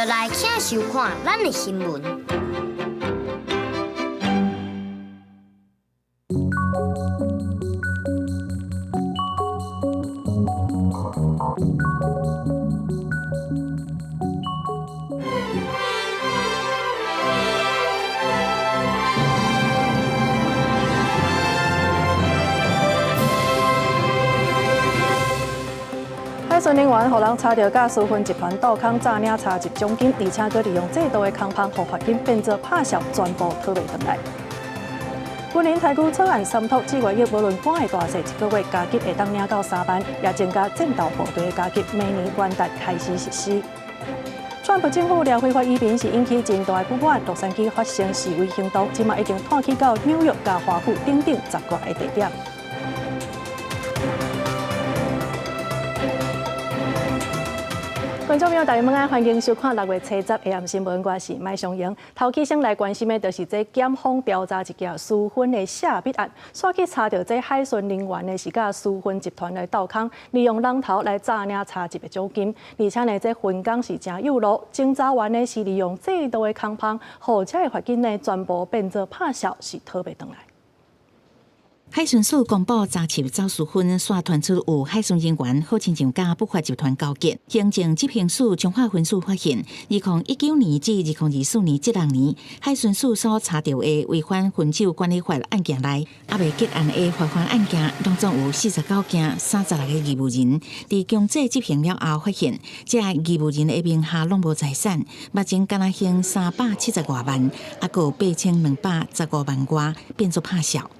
就来请收看咱的新闻。海巡人员互人查到甲私分集团倒空诈领查集奖金，而且佫利用制度的空帮，互罚金变做拍销，全部讨袂回来。军人台股草案3读，4月1无论官的大细，1个月加级会当领到3万，也增加战斗部队的加级，明年元旦开始实施。川普政府廖非法移民是引起真大的不满，洛杉矶发生示威行动，今嘛已经拓起到纽约、甲华府等10个地点。观众朋友，大家晚安，欢迎收看6月7日AM新闻，我是麦尚英。头起先来关心的，就是这检方调查一件私分的下笔案，煞去查到这海巡人员呢是甲私分集团来斗空，利用人头来诈领查集的奖金，而且呢这分工是真有路，侦查员呢是利用制度的空帮，后者的罚金呢全部变做拍销，是讨袂回来。海巡署公布查缉走私分，刷传出有海巡人员好亲像甲不法集团交结。行政执行署彰化分署发现，2019年至2024年这2年，海巡署所查到的违反分酒管理法案件内，还未结案的罚款案件，当中有49件，36个义务人。伫强制执行了后，发现这义务人的名下拢无财产，目前敢若还370多万，还有8215万外，变作拍销。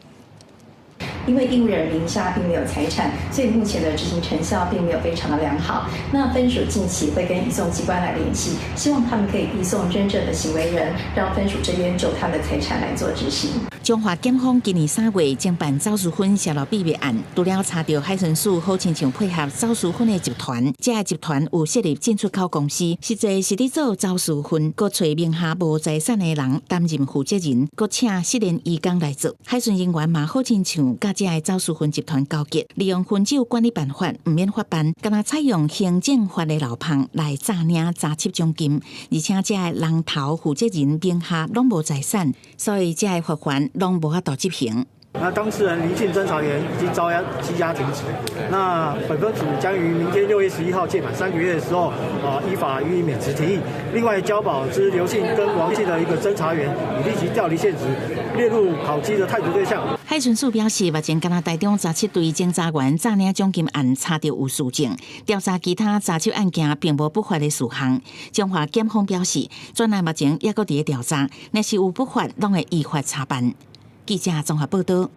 因为义务人名下并没有财产，所以目前的执行成效并没有非常的良好。那分署近期会跟移送机关来联系，希望他们可以移送真正的行为人，让分署这边就他们的财产来做执行。中华检方今年3月侦办走私分泄露秘密案，除了查到海巡署好亲像配合走私分的集团，这个集团有设立进出口公司，实际是伫做走私分，佮找名下无财产的人担任负责人，佮请失联移工来做。海巡人员嘛好亲像甲这个走私分集团交结，利用分酒管理办法唔免法办，敢若采用行政法的漏棚来诈领查緝奖金，而且这个人头负责人名下拢无财产，所以这个罚款拢无法度执行。那当事人离境侦查员已经羁押停止。那本分署将于明天6月11号届满3个月的时候，依法予以免职提议。另外，交保之刘姓跟王姓的一个侦查员，已立即调离现职，列入考绩的汰除对象。海巡署表示，目前敢若台中17对侦查员诈领奖金案查到有事证，调查其他查缉案件并无不法的事项。中华检方表示，专案目前也搁伫咧调查，若是有不法，拢会依法查办。记者综合报道。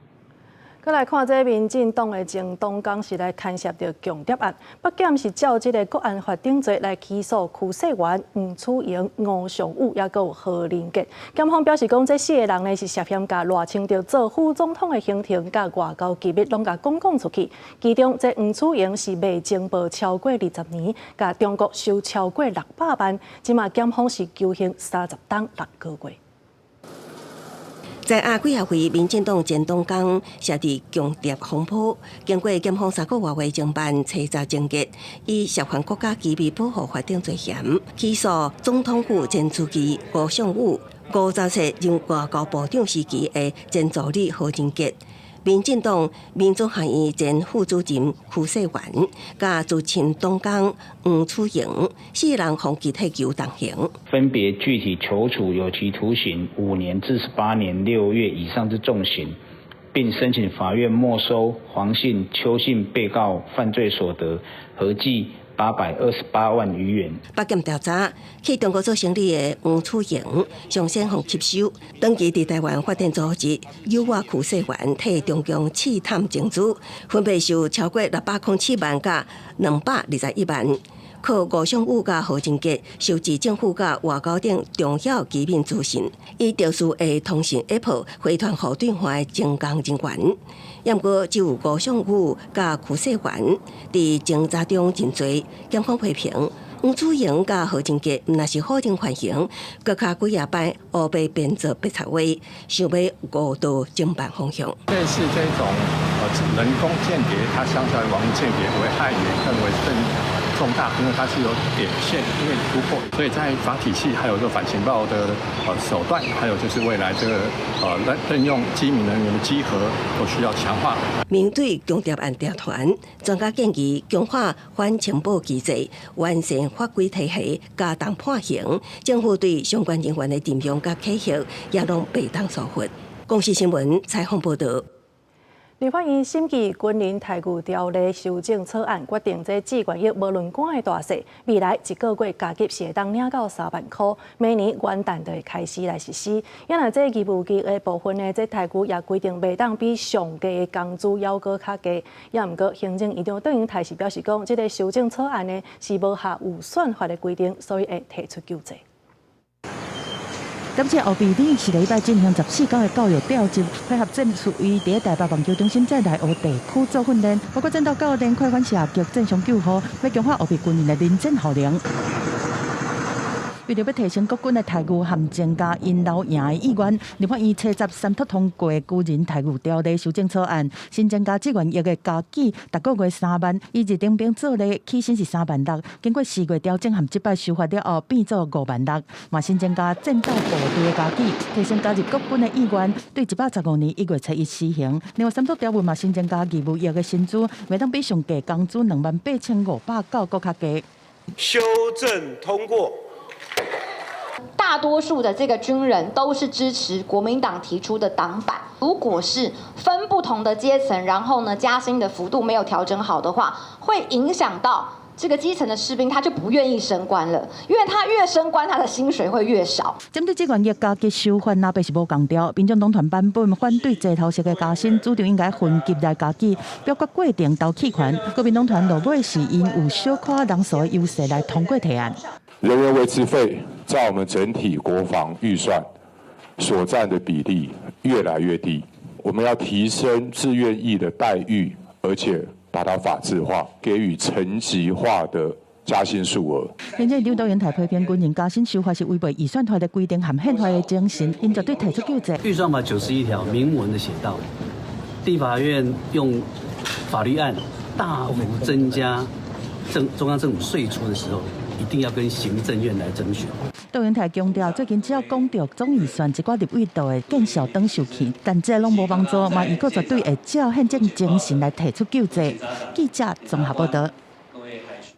再来看这民进党的前东港是来牵涉到强谍案，北检是照这个国安法定罪来起诉区势员黄楚莹、吴尚武，也有何林杰。检方表示讲，这4个人呢是涉嫌甲赖清德做副总统的行程，甲外交机密拢甲公讲出去。其中，这黄楚莹是未经报超过20年，甲中国收超过600万，即马检方是求刑30冬6个月。在阿几下回，民进党前东港涉伫强谍风波，经过检方3个多月侦办查查症结，以涉犯国家机密保护法定罪嫌，起诉总统府前书记吴尚武、57任外交部长时期的前助理何仁杰。民进党民主学院前副主任区势员，甲驻前东港黄楚莹4人从集体求动刑，分别具体求处有期徒刑5年至18年6月以上之重刑，并申请法院没收黄姓、邱姓被告犯罪所得，合计828万余元。北检调查，去中国做生意的黄楚莹，上先互吸收，长期伫台湾发展组织诱惑区势员替中共试探情资，分别收超过607万甲221万。靠吴尚武甲何仁杰收集政府甲外交等重要机密资讯，以特殊的通讯 App 回传互对方的政工人员。不过，只有吴尚武甲区势员伫侦查中认罪，检方批评黄楚莹甲何仁杰毋但是法庭缓刑，搁卡几夜摆乌白变做白贼话，想要误导侦办方向。类似这种人工间谍，它相较于网络间谍不会害人，更为重大，因为它是有点线面突破，所以在法体系还有这个反情报的手段，还有就是未来这个任用机密人员的稽核都需要强化。面对强调案调团，专家建议强化反情报机制，完善法规体系，加重判刑。政府对相关人员的定用甲启核也拢被当疏忽。公视新闻采访报道。立法院审议军人待遇条例修正草案，决定这志愿役无论官的大小，未来1个月加级是会当领到3万块，明年元旦就会开始来实施。因为这义务役的部分呢，这待遇也规定袂当比上届的工资要搁较低。也毋过，行政院长邓英台是表示讲，这个修正草案呢是无合有算法的规定，所以会提出纠正。感谢后备理是礼拜进行14天的教育调集，配合正属于第一台北棒球中心在内湖地区做训练，包括战斗教练快反射击、正常救护，要强化后备军人的认真效能。为了要提升国军的待遇和增加因老赢的意愿，立法院初十三读通过军人待遇条例修正草案，新增加志愿役的加给逐个月3万，以日征兵做例起薪是3万6，经过4月调整和这摆修法了后，变做5万6。嘛新增加战斗部队的加给，提升加入国军的意愿，对115年1月7日施行。另外三读条文嘛新增加义务役的薪资，袂当比上届工资28590搁较低。修正通过。大多数的这个军人都是支持国民党提出的党版。如果是分不同的阶层，然后呢加薪的幅度没有调整好的话，会影响到这个基层的士兵，他就不愿意升官了，因为他越升官，他的薪水会越少。针对志愿役加级修法，那边是无共调，民众党团版本反对齐头式的加薪，主张应该分级来加级，表决过程投弃权。国民党团落尾是因有小可人数的优势来通过提案。人员维持费在我们整体国防预算所占的比例越来越低，我们要提升志愿役的待遇，而且把它法制化，给予层级化的加薪数额。现在刘导言台批评军人加薪修法是违背预算法的规定和宪法的精神，因绝对提出纠正。预算法91条明文的写道，地法院用法律案大幅增加中央政府税出的时候，一定要跟行政院来征询。导言台强调，最近只要讲到总预算一寡立委度的见效等受气，但这拢无帮助，嘛，伊个绝对会照宪政精神来提出纠正。记者综合报道。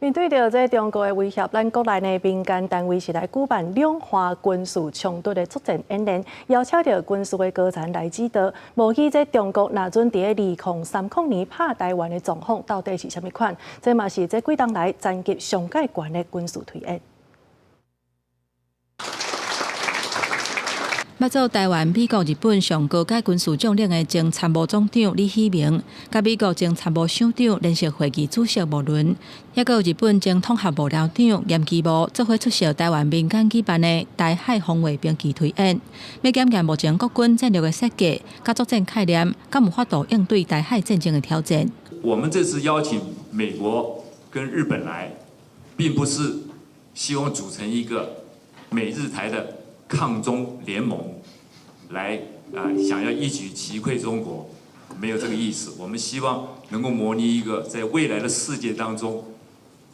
面对着这中国的威胁，咱国内的民间单位是来举办两化军事冲突的作战演练，邀请到军事的高层来指导，模拟这中国若准伫2030年拍台湾的状况到底是啥物款？这嘛是这几冬来战级上界悬的军事推演。要做台湾、美国、日本上高阶军事将领的前参谋总长李喜明，甲美国前参谋省长联席会议主席吴伦，也有日本前统合幕僚长严基武做伙出席台湾民间举办的台海防卫兵棋推演，要检验目前国军战略的设计、甲作战概念，敢有法度应对台海战争的挑战。我们这次邀请美国跟日本来，并不是希望组成一个美日台的抗中联盟来想要一举击溃中国，没有这个意思。我们希望能够模拟一个在未来的世界当中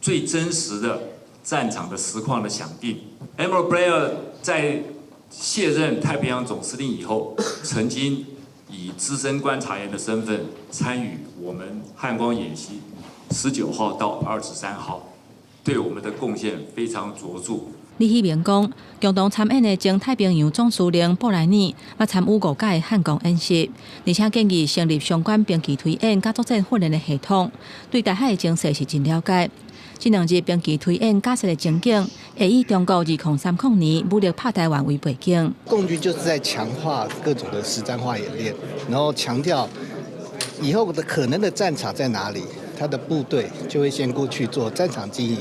最真实的战场的实况的想定。Admiral Blair 在卸任太平洋总司令以后，曾经以资深观察员的身份参与我们汉光演习19号到23号，对我们的贡献非常卓著。李喜明讲，共同参演的前太平洋总司令布莱尼，也参与5届汉光演习，而且建议成立相关兵棋推演甲作战训练的系统，对台海的情势是真了解。这2日兵棋推演假设的情景，会以中国2030年武力拍台湾为背景。共军就是在强化各种的实战化演练，然后强调以后的可能的战场在哪里。他的部队就会先过去做战场经营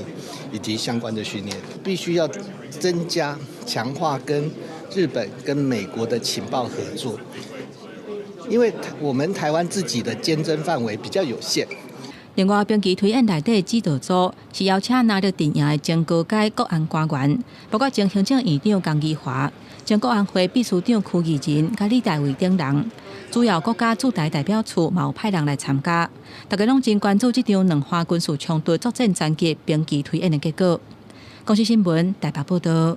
以及相关的训练，必须要增加强化跟日本跟美国的情报合作，因为我们台湾自己的监侦范围比较有限。另外，兵棋推演内底指导组是邀请拿着电影的前高阶国安官员，包括前行政院长江宜华、前国安会秘书长柯义仁、甲李大卫等人。主要国家驻台代表处嘛有派人来参加，大家拢真关注这场两化军事冲突作战战绩兵棋推演的结果。公司新闻台北报道。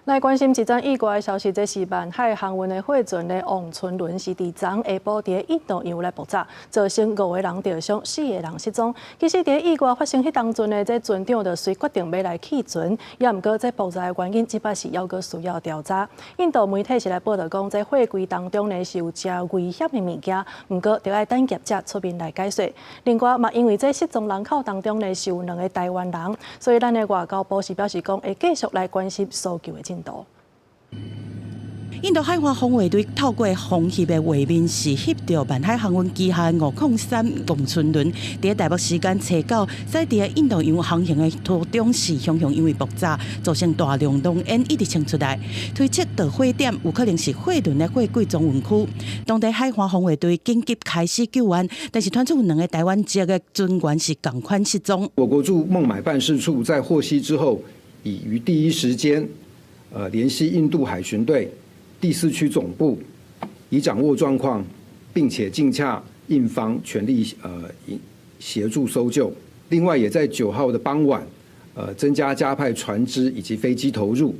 来关心一阵意外的消息，这是万海航运的货船的王春轮是伫昨下晡伫印度洋来爆炸，造成5个人受伤，4个人失踪。其实伫意外发生迄当阵的这船长就虽决定要来弃船，也毋过这爆炸的原因只摆是还阁需要调查。印度媒体是来报道讲，这货柜当中呢是有真危险的物件，毋过着要等业者出面来解说。另外嘛，因为这失踪人口当中呢是有2个台湾人，所以咱的外交部是表示讲会继续来关心搜救的进度。印度海华防卫队透过空袭的画面是翕到万海航运旗下503王春轮，伫台北时间下午，在伫印度洋航行的途中是向因为爆炸，造成大量浓烟一直冲出来，推测到火点有可能是货轮的货柜装运区。当地海华防卫队紧急开始救援，但是传出2个台湾籍的军官是同款失踪。我国驻孟买办事处在获悉之后，已于第一时间联系印度海巡队第4区总部，以掌握状况，并且尽洽印方全力协助搜救。另外，也在9号的傍晚，增加派船只以及飞机投入。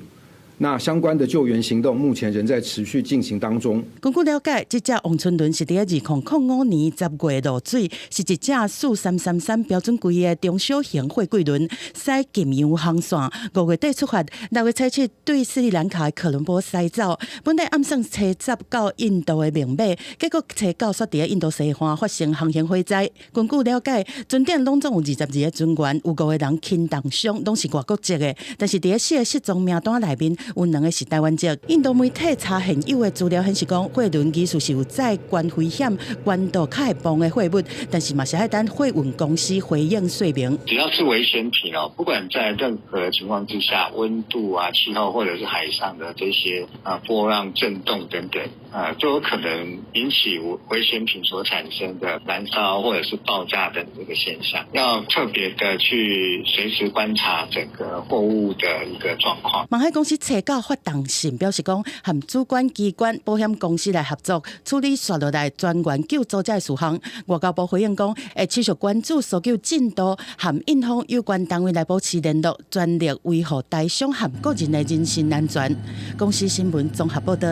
那相关的救援行动目前仍在持续进行当中。根据了解，这只王春轮是伫2005年10月落水，是一只4333标准规的中小型货柜轮，驶禁洋航线。5月底出发，6月采取对斯里兰卡的科伦坡驶走，本来暗算车载到印度的明马，结果车到煞伫印度西岸发生航行火灾。根据了解，船顶拢总有22个军官，有5个人轻重伤，拢是外国籍的，但是伫4个失踪名单内面。有2个是台湾籍。印度媒体查现有的资料显示，讲货轮疑似是有载高危险、关度较会崩的货物，但是嘛是要等货运公司回应说明。只要是危险品哦，不管在任何情况之下，温度啊、气候或者是海上的这些波浪、震动等等都有可能引起危险品所产生的燃烧或者是爆炸等这个现象，要特别的去随时观察整个货物的一个状况。万海公司查到发动信表示讲，和主管机关保险公司来合作处理刷落来专员救助者的事项。外交部回应讲，会持续关注搜救进度，和印方有关单位来保持联络，全力维护台商和个人的人身安全。公司新闻综合报道。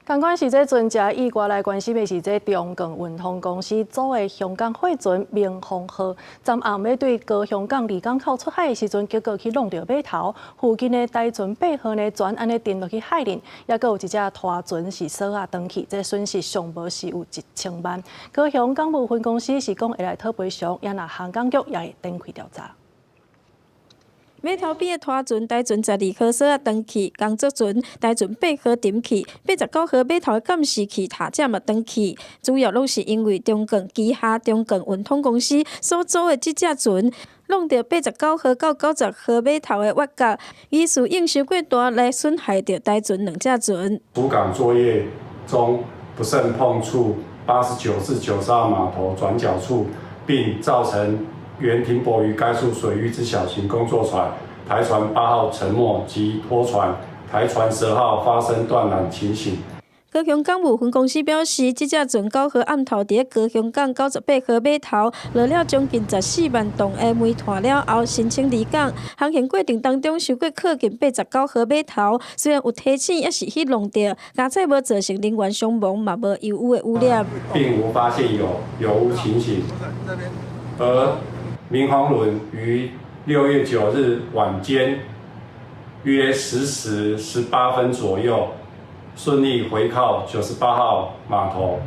同款是这船只意外来关心的是这中港运通公司组的香港货船明鸿号，昨暗要对高雄港离港口出海的时阵，结果去弄到码头附近的台船8号呢，全安尼沉落去海里，也阁有一只拖船是锁啊登去，这损失上无是有1000万。高雄港务分公司是讲会来讨赔偿，也若航港局也会展开调查。码头边的拖船，台船12号锁啊登去，工作船台船8号沉去，89号码头的监视器塔架嘛登去，主要拢是因为中港旗下中港运通公司所组的这只船，弄到89号到90号码头的挖角，疑似应收过大来损害到台船2只船。主港作业中不慎碰触89至92号码头转角处，并造成原停泊于该处水域之小型工作船台船8号沉没及拖船台船10号发生断缆情形。高雄港务分公司表示，这只船9号暗头伫高雄港98号码头落了将近14万吨的煤炭了后，申请离港。航行过程当中，受过靠近89号码头，虽然有提醒，也是去弄掉，加在无造成人员伤亡，嘛无油污的污染，并无发现有油污情形。而民航轮于6月9日晚间约10时18分左右，顺利回靠98号码头。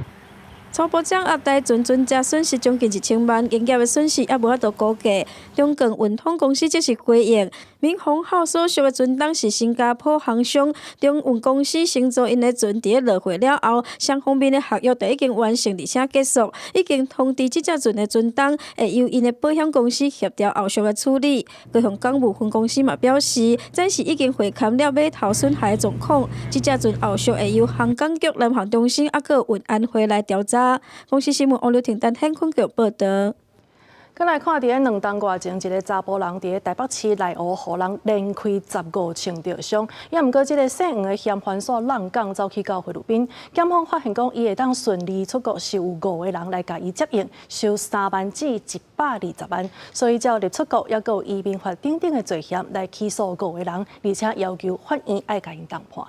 初步掌握台船船只损失将近1000万，营业的损失也无法度估计。中港运通公司即是回应，民鸿号所属的船东是新加坡航商，中运公司乘坐因的船伫落货了后，双方面的合约就已经完成而且结束，已经通知这只船的船东会由因的保险公司协调后续的处理。高雄港务分公司嘛表示，暂时已经回勘了码头损害的状况，这只船后续会由航港局南航中心还有运安会来调查。公司新闻王刘婷、陈坤局报道。再来看，伫咧2冬外前，一个查甫人伫咧台北市内湖，互人连开15枪着伤。也毋过，即个姓黄的嫌犯所浪港走去到菲律宾，检方发现讲，伊会当顺利出国，是有5个人来甲伊接应，收3万至120万，所以照入出国，也有移民法等等的罪嫌来起诉5个人，而且要求法院爱甲因重判。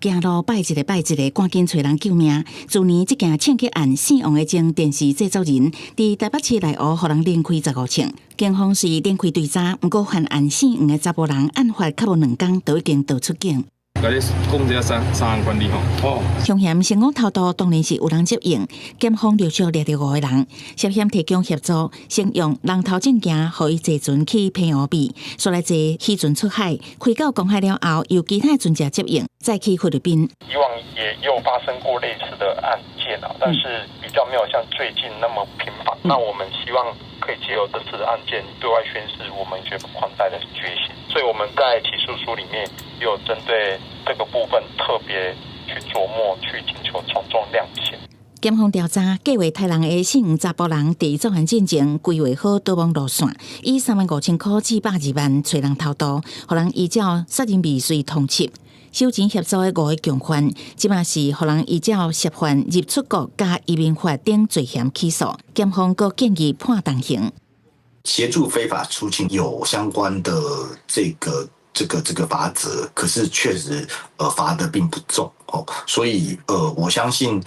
行路拜一个，赶紧找人救命。去年这件枪击案，姓王的前电视制作人，伫台北市内湖，互人连开15枪。警方是连开对查，不过犯案姓王的查甫人，案发较无2天，就已经逃出境。甲你讲一下3案管理吼。凶嫌成功逃脱，当然是有人接应。检方陆续掠到5个人，涉嫌提供协助，先用人头证件，予伊坐船去澎湖比，所来坐渔船出海，开到公海了后，由其他船只接应，再去菲律宾。以往也有发生过类似的案件啊，但是比较没有像最近那么频繁。那我们希望可以借由这次的案件，对外宣示我们绝不宽待的决心。所以我们在起诉书里面也有针对这个部分特别去琢磨，去请求从重量刑。检方调查，计划杀人的姓查甫人，伫作案进前规划好逃亡路线，以35000块至120万找人偷渡，互人依照杀人未遂通缉。收钱协助的5个共犯，即嘛是互人依照涉犯入出国加移民法等罪嫌起诉。检方阁建议判重刑。协助非法出境有相关的这个罚则，可是确实罚的并不重哦，所以我相信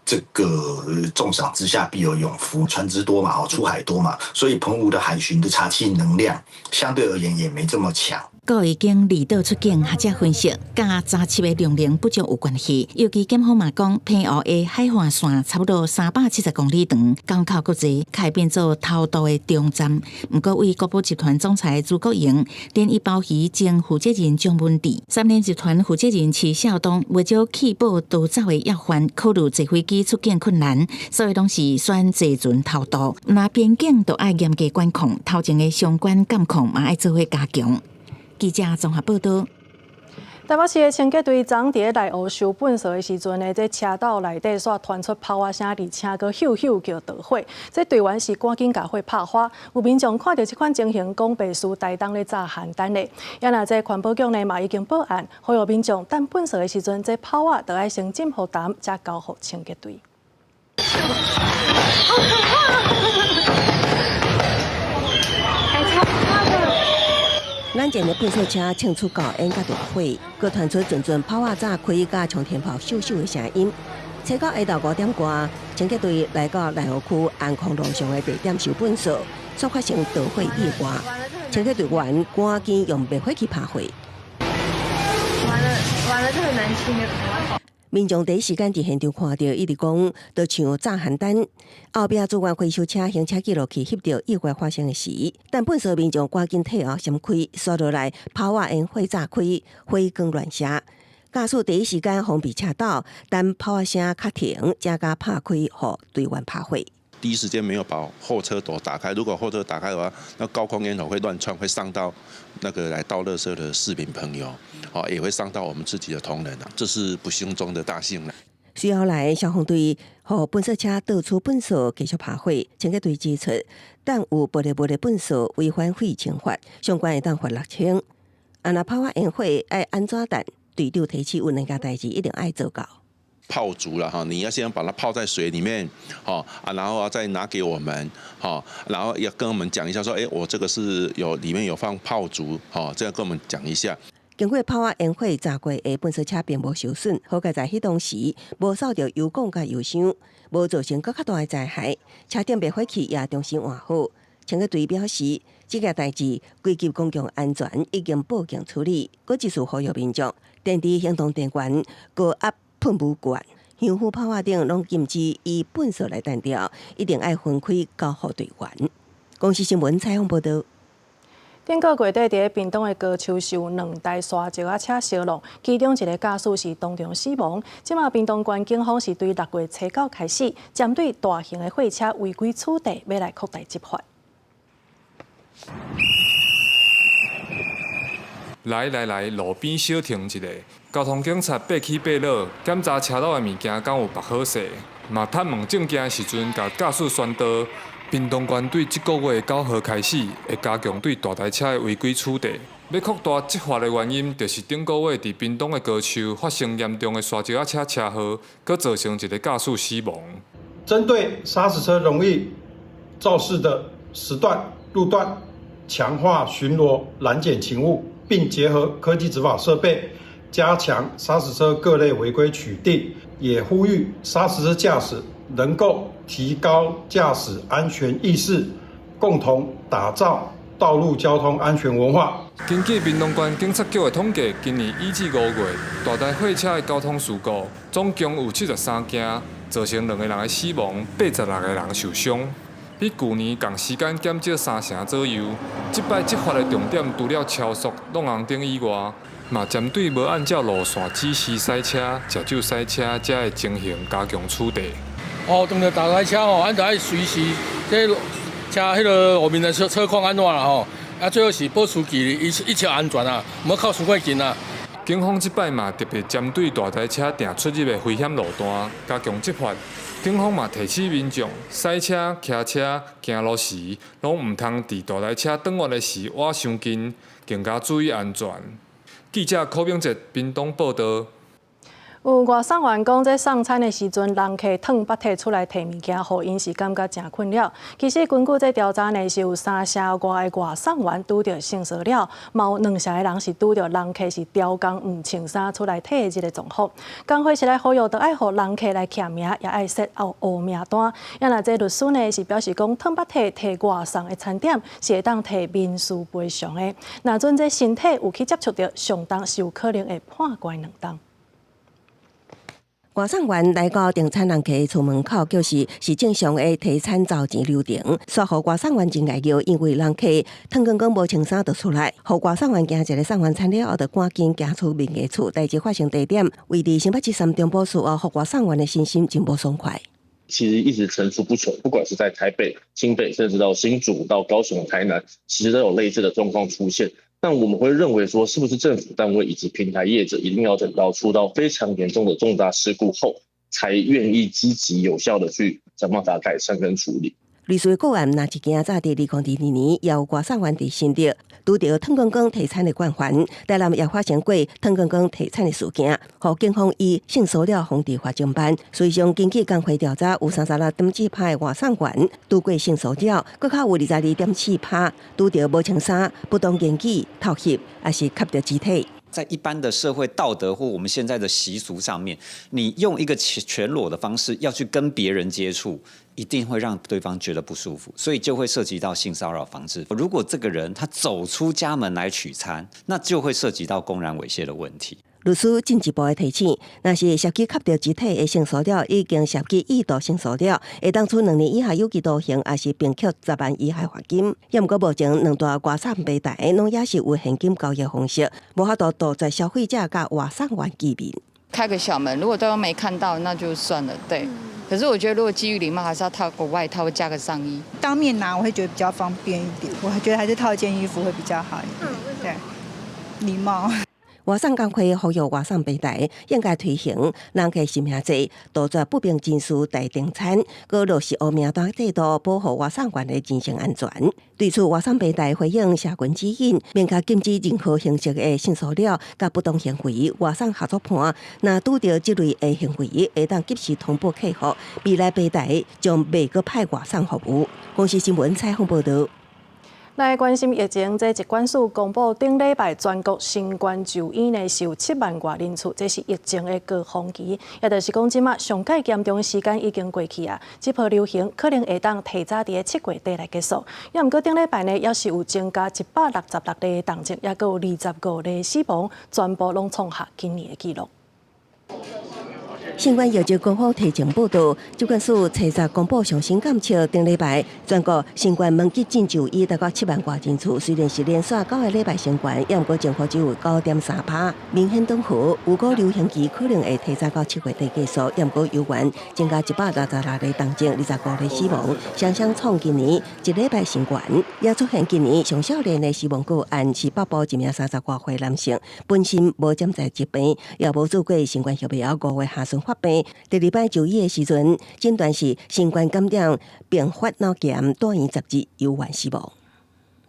这个重赏之下必有勇夫，船只多嘛，出海多嘛，所以澎湖的海巡的查缉能量相对而言也没这么强。个已经离岛出境，学者分析，甲查缉的量能不足有关系。尤其检方嘛讲，澎湖的海岸线差不多370公里长，港口国际开变做偷渡的中站。不过，为国宝集团总裁朱国营、联谊包鱼前负责人张文迪、3联集团负责人齐孝东，为咗确保逃走的要犯，考虑坐飞机出境困难，所以拢是选坐船偷渡。那边境都爱严格管控，头前的相关监控嘛爱做伙加强。记者综合报道。台北市的清洁队昨伫内湖收粪扫的时阵呢，这车道内底煞传出炮啊声，而且佫咻咻叫导火。这队员是赶紧甲火拍花。有民众看到这款情形，讲白事台东咧炸邯郸咧。也那这环保局呢嘛已经报案，呼吁民众等粪扫的时阵，这炮啊都爱先浸好淡，才交予清洁队。好可怕！咱前的粪扫车清出高烟甲大火，佮传出阵阵炮啊炸开甲冲天炮咻咻的声音。车到下昼5点多，清洁队来到内湖区安康路上的地点收粪扫，所发生导火意外。清洁队员赶紧用灭火器拍火。完了，这很难清的。民众第一时间伫现场看到，一直讲，就像炸邯郸。后壁主管回收车行车记录器翕到意外发生的时，但粪扫民众赶紧退后闪开，刷落来炮啊烟火炸开，火光乱射。驾驶第一时间封闭车道，等炮啊声较停，才甲拍开，互队员拍火。第一时间没有把后车斗打开，如果后车打开的话，那高空烟头会乱窜，会伤到那个来倒垃圾的市民朋友，也会伤到我们自己的同仁啊，这是不幸中的大幸了。随后来消防队和粪扫车倒出粪扫继续拍火，清洁队指出，但有玻璃粪扫违反废清法，相关会当罚6000。那炮啊烟火爱安怎办？队长提起有两件代志一定爱做到。泡足了哈，你要先把它泡在水里面，然后再拿给我们，然后要跟我们讲一下说，我这个是里面有放泡足，这样跟我们讲一下。经过炮啊烟火炸过的粪扫车并无受损，好在在迄当时无受到油管甲油箱，无造成更较大的灾害。车顶灭火器也重新换好。清洁队表示，这件代志归级公共安全已经报警处理，佫一次呼吁民众电池行动电源高压喷雾管、香火炮啊等拢禁止以粪扫来单调，一定爱分开交予队员。公司新闻采访报道。顶个月底，伫屏东的高树是有2台沙石仔车烧落，其中一个驾驶是当场死亡。即马屏东县警方是对6月初9开始，针对大型的货车违规处理，要来扩大执法。来，路边小停一下。交通警察8起8落，检查车道的物件敢有绑好势，嘛探问证件时阵，甲驾驶宣导，屏东县对这个月9号开始，会加强对大台车的违规处理。要扩大执法的原因，就是顶个月伫屏东的高树发生严重的沙石仔车车祸，佮造成一个驾驶死亡。针对砂石车容易肇事的时段、路段，强化巡逻拦检勤务，并结合科技执法设备，加强砂石车各类违规取缔，也呼吁砂石车驾驶能够提高驾驶安全意识，共同打造道路交通安全文化。根据屏东县警察局的统计，今年1至5月，大台货车的交通事故总共有73件，造成2个人的死亡，86个人受伤，比去年同时间减少3成左右。这摆执法的重点除了超速、弄红灯以外，嘛针对无按照路线指示驶车、食酒驶车这的情形加强处理。当着大台车咱就要随时这车迄个后面的车况安怎啦吼，最好是保持距离，一切安全啊，唔好靠伤过近啊。警方这摆嘛特别针对大台车定出入的危险路段加强执法。警方嘛提醒民众，驶车、骑车、行路时，拢唔通伫大台车转弯的时倚伤近，更加注意安全。记者柯炳哲屏东报道。有外送员讲，在送餐的时阵，人客脱巴体出来摕物件，互因是感觉真困扰。其实根据这调查呢，是有3社外的外送员拄着性骚扰，嘛有2社的人是拄着人客是刁工唔穿衫出来替的这个状况。工会是来呼吁，着爱互人客来签名，也爱设黑名单。也那这律师呢是表示讲，脱巴体摕外送的餐点是会当摕民事赔偿的。那阵这身体有去接触到上当，是有可能会判关2档。外送员来到订餐人客厝门口，就是正常的提餐找钱流程。说互外送员真碍叫，因为人客脱光光无穿衫就出来，互外送员惊一个送完餐了后，就赶紧行出民家厝。代志发生地点位伫新北市3中部处，互外送员的信心真无爽快。其实一直层出不穷，不管是在台北、新北，甚至到新竹、到高雄、台南，其实都有类似的状况出现。但我们会认为说，是不是政府单位以及平台业者一定要等到出到非常严重的重大事故后，才愿意积极有效的去想办法改善跟处理？类似的个案，那一件早伫2022年，也有外送员伫新竹拄到脱光光提餐的惯犯，台南也发生过脱光光提餐的事件，互警方以性骚扰防治法侦办。随上根据工会调查，有36点4趴的外送员拄过性骚扰，搁较有22点4趴拄到无穿衫、不当言语、偷袭，还是吸到肢体。在一般的社会道德或我们现在的习俗上面，你用一个全裸的方式要去跟别人接触，一定会让对方觉得不舒服，所以就会涉及到性骚扰防治。如果这个人他走出家门来取餐，那就会涉及到公然猥亵的问题。律师进一步的提醒，若是涉及吸到肢体的性骚扰，已经涉及意图性骚扰，会当处2年以下有期徒刑，也是并扣10万以下罚金。也毋过目前2大外送平台拢也是有现金交易方式，无法度杜绝消费者甲外送员见面。开个小门，如果对方没看到，那就算了。对，可是我觉得如果基于礼貌，还是要套个外套，加个上衣。当面拿我会觉得比较方便一点，我觉得还是套一件衣服会比较好一点。对，礼貌。外送工会呼吁外送平台应该推行人客实名制，杜绝不明人士代订餐，搁落实黑名单制度，保护外送员的人身安全。对此，外送平台回应社群指引，明确禁止任何形式的性骚扰甲不当行为。外送合作盘若拄到这类的行为，会当及时通报客服，未来平台将袂搁派外送服务。公视新闻采访报道。来关心疫情，这疾管署公布，顶礼拜全国新冠就医呢是有7万多人次，这是疫情的高峰期，也就是讲，即马上介严重的时间已经过去啊。这波流行可能会当提早伫7月底来结束。也毋过顶礼拜呢，也是有增加166例的重症，也佫有25例死亡，全部拢创下今年的纪录。新冠疫情公布提前报道，疾管署查实公布上新监测，顶礼拜全国新冠门诊进就医达到7万多人次，虽然是连续9个礼拜升悬，也毋过情况只有9.3%，明显缓和。有个流行期可能会提早到7月底结束，也毋过有关增加166例重症，25例死亡，双双创今年一礼拜新悬。也出现今年上少年的死亡个案是北部一名30多岁男性，本身无潜在疾病，也无做过新冠疫苗5月下旬发病，第二摆就医的时阵，诊断是新冠感染并发脑炎，住院10日，有院死亡。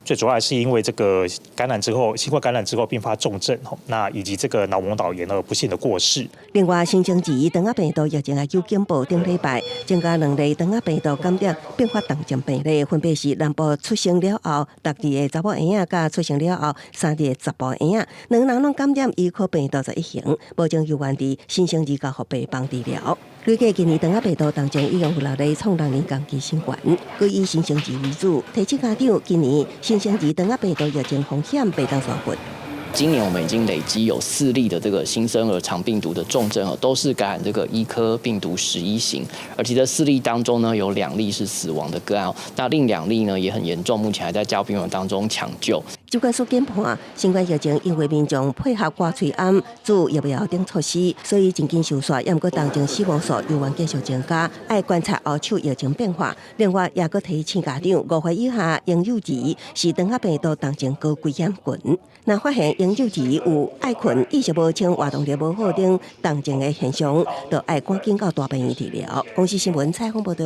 最主要还是因为这个感染之后，新冠感染之后并发重症，那以及这个脑膜导炎而不幸的过世。另外，新增2长仔病毒疫情研究简报顶礼拜增加2例长仔病毒感染并发重症病例，分别是南部出生了后12个查某婴仔，甲出生了后3个查甫婴仔，2人拢感染伊可病毒11型，目前有院伫新生儿交互病房治疗。累计今年长仔病毒重症已经有6例创6年共期新冠，佮以新生儿为主，提醒家长今年新生儿长仔病毒疫情风险别当疏忽。今年我们已经累积有4例的这个新生儿肠病毒的重症哦，都是感染这个医科病毒11型，而且这4例当中呢，有2例是死亡的个案，那另2例呢也很严重，目前还在加护病房当中抢救。疾管署研判，新冠疫情因为民众配合挂嘴安、注疫苗等措施，所以真紧收煞，也毋过重症死亡数犹原继续增加，爱观察后续疫情变化。另外，也佫提醒家长，5岁以下婴幼儿是长仔病毒重症高危险群。若发现婴幼儿有爱困、意识无清、活动力无好等重症的现象，就爱赶紧到大病院治疗。公视新闻采访报道。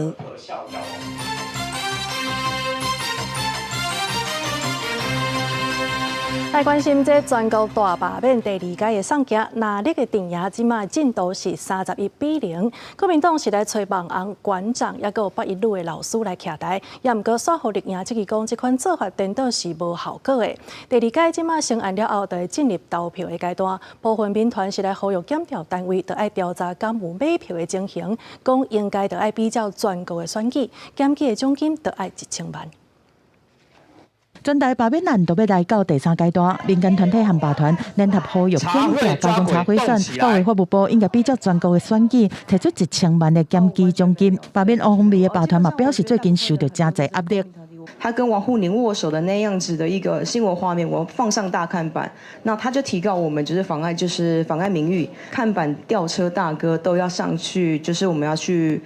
来关心这全国大罢免第2届的送行，那日的定赢即马进度是31-0。国民党是来找网红馆长，也有北一女的老师来徛台，也毋过说服力赢，即讲这款做法颠倒是无效果的。第2届即马成案了后，就会进入投票的阶段。部分民团是来呼吁检调单位，就爱调查敢有买票的情形，讲应该就爱比较全国的选举，检举的奖金就爱1000万。全台罢免案都要来到第3阶段，民间团体和罢团联合呼吁检调高中查贿选，作为法务部应该比较全国的选举，提出1000万的检举奖金。罢免王宏伟的罢团嘛表示，最近受到真侪压力。他跟王沪宁握手的那样子的一个新闻画面，我放上大看板，那他就提告我们就是妨碍名誉，看板吊车大哥都要上去，就是我们要去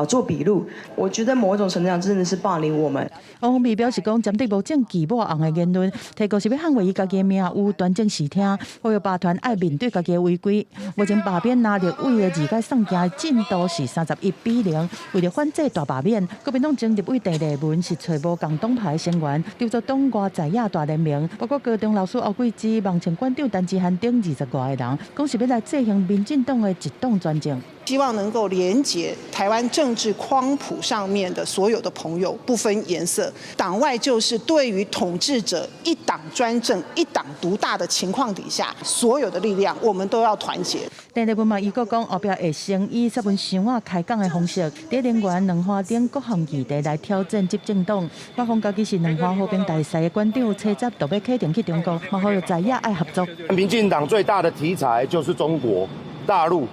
做笔录。我觉得某一种程度上真的是霸凌我们。王宏伟表示讲，针对无证据抹红的言论，提告是要捍卫伊家己的名誉，端正视听，呼吁罢团爱面对家己的违规。目前罢免拿立委的2届送行进度是31-0，为了反制大罢免，国民党成立委第2文是找无共党派成员，留作党外在野大联盟，包括高中老师欧贵枝、网前馆长陈志涵等20多个人，讲是要来制衡民进党的一党专政。希望能够连结台湾政治光谱上面的所有的朋友，不分颜色，党外就是对于统治者一党专政、一党独大的情况底下，所有的力量我们都要团结。第2文嘛，伊佫讲后壁会先以7分箱仔开讲的方式，在能源、两花等各项议题来挑战执政党。我方家己是两花和平大赛的馆长，车集都要启程去中国，嘛呼吁在野爱合作。民进党最大的题材就是中国大陆。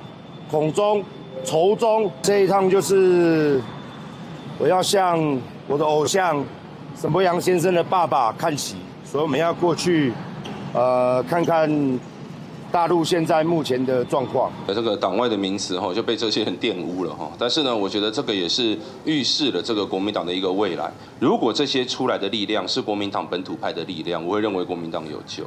恐中、仇中，这一趟就是我要向我的偶像沈伯洋先生的爸爸看齐，所以我们要过去，看看大陆现在目前的状况。这个党外的名词就被这些人玷污了但是呢，我觉得这个也是预示了这个国民党的一个未来。如果这些出来的力量是国民党本土派的力量，我会认为国民党有救。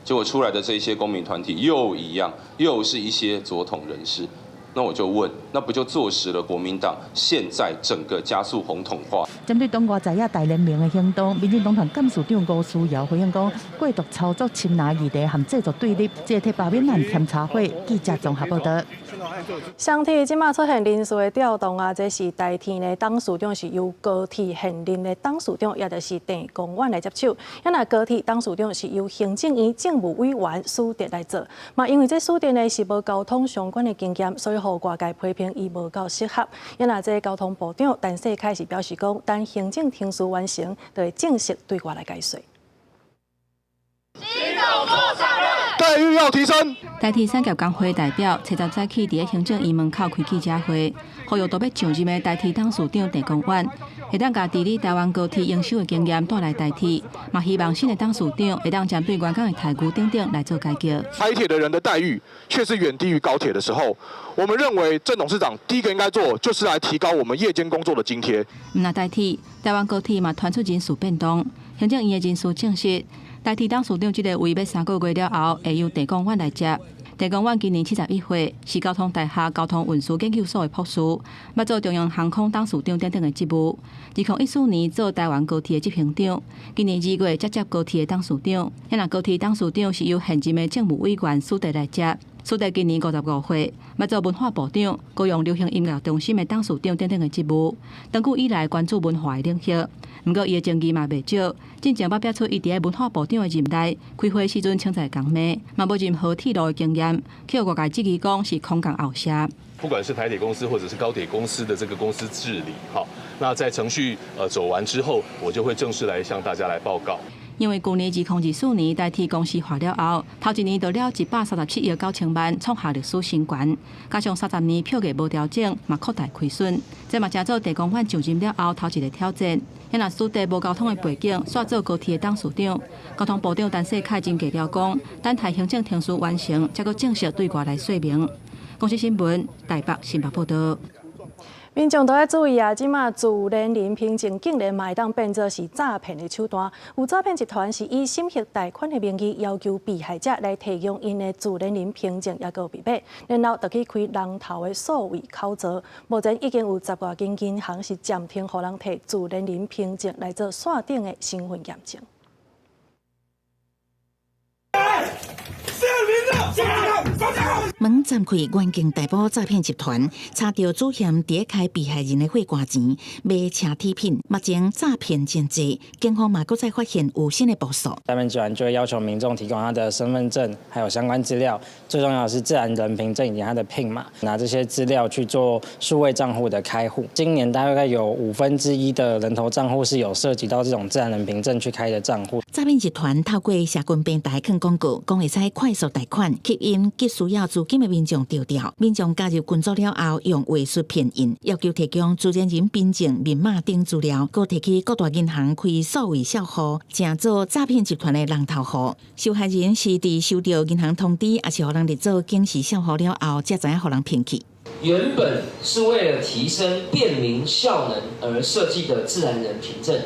结果出来的这些公民团体又一样，又是一些左统人士。那我就问，那不就坐实了国民党现在整个加速红统化？针对党外在野大联盟的行动，民进党团干事长吴思瑶回应讲，过度操作亲拿议题和制作对立，这替罢免案添茶会。记者综合报道。双铁即马出现人事的调动啊，这是台铁的董事长是由高铁现任的董事长，也就是郑公远来接手。也那高铁董事长是由行政院政务委员苏德来做。嘛，因为这苏德呢是无交通相关的经验，所以互外界批评伊无够适合。也那这交通部长陈世凯是表示讲，等行政程序完成，就会正式对外来解说。待遇要提升。台铁产业工会代表车站早起伫行政院门口开记者会，呼吁都要上任的台铁董事长郑公远，会当甲治理台湾高铁营收的经验带来台铁，嘛希望新的董事长会当针对员工的待遇等等来做改革。台铁的人的待遇却是远低于高铁的时候，我们认为郑董事长第一个应该做就是来提高我们夜间工作的津贴。那台铁台湾高铁嘛传出人事变动，行政院的人事证实。台铁董事长这个位要3个月了后，会由郑公远来接。地公湾今年71岁，是交通大厦交通运输研究所的博士，捌做中央航空董事长等等的职务。2014年做台湾高铁的执行长，今年2月接高铁的董事长。那高铁董事长是由现任的政务委员苏德来接。苏德今年55岁，捌做文化部长、高雄流行音乐中心的董事长等等的职务。长久以来关注文化的领域，不过伊的成绩嘛袂少，真正捌表出伊伫文化部长的任内，开会时阵请在讲咩，嘛无任何铁路的经验，去外界质疑讲是空降后下。不管是台铁公司或者是高铁公司的这个公司治理，好，那在程序走完之后，我就会正式来向大家来报告。因为去年2024年代替公司化了后，头一年得了137亿9千万，创下历史新高。加上30年票价无调整，嘛扩大亏损，这嘛正做地公馆上任了后头一个挑战。那苏德无交通的背景，煞做高铁的董事长，交通部长陈世凯真强调讲，等待行政程序完成，才阁正式对外来说明。公司新闻台北新闻报道。民众都要注意啊！即马自然人凭证竟然嘛会当变作是诈骗的手段。有诈骗集团是以审核贷款的名义要求被害者来提供因的自然人凭证，也个密码，然后就去开人头的数位口座。目前已经有10多间银行是暂停，予人摕自然人凭证来做线顶的身份验证。门暂开，远境逮捕诈骗集团，查到主嫌伫开被害人的货挂钱，卖车体品，目前诈骗真济，警方嘛搁再发现有新的部署。诈骗集团就会要求民众提供他的身份证，还有相关资料，最重要的是自然人凭证以及他的PIN码，拿这些资料去做数位账户的开户。今年大概有1/5的人头账户是有涉及到这种自然人凭证去开的账户。诈骗集团透过社群平台放广告，讲会使快速贷款，吸引急需要资金的民众钓钓。民众加入群组了后，用话术骗引，要求提供自然人凭证、密码等资料，搁提去各大银行开数位账户，成做诈骗集团的人头户。受害人是伫收到银行通知，也是互人立做警示账户了后，才知影互人骗去。原本是为了提升便民效能而设计的自然人凭证，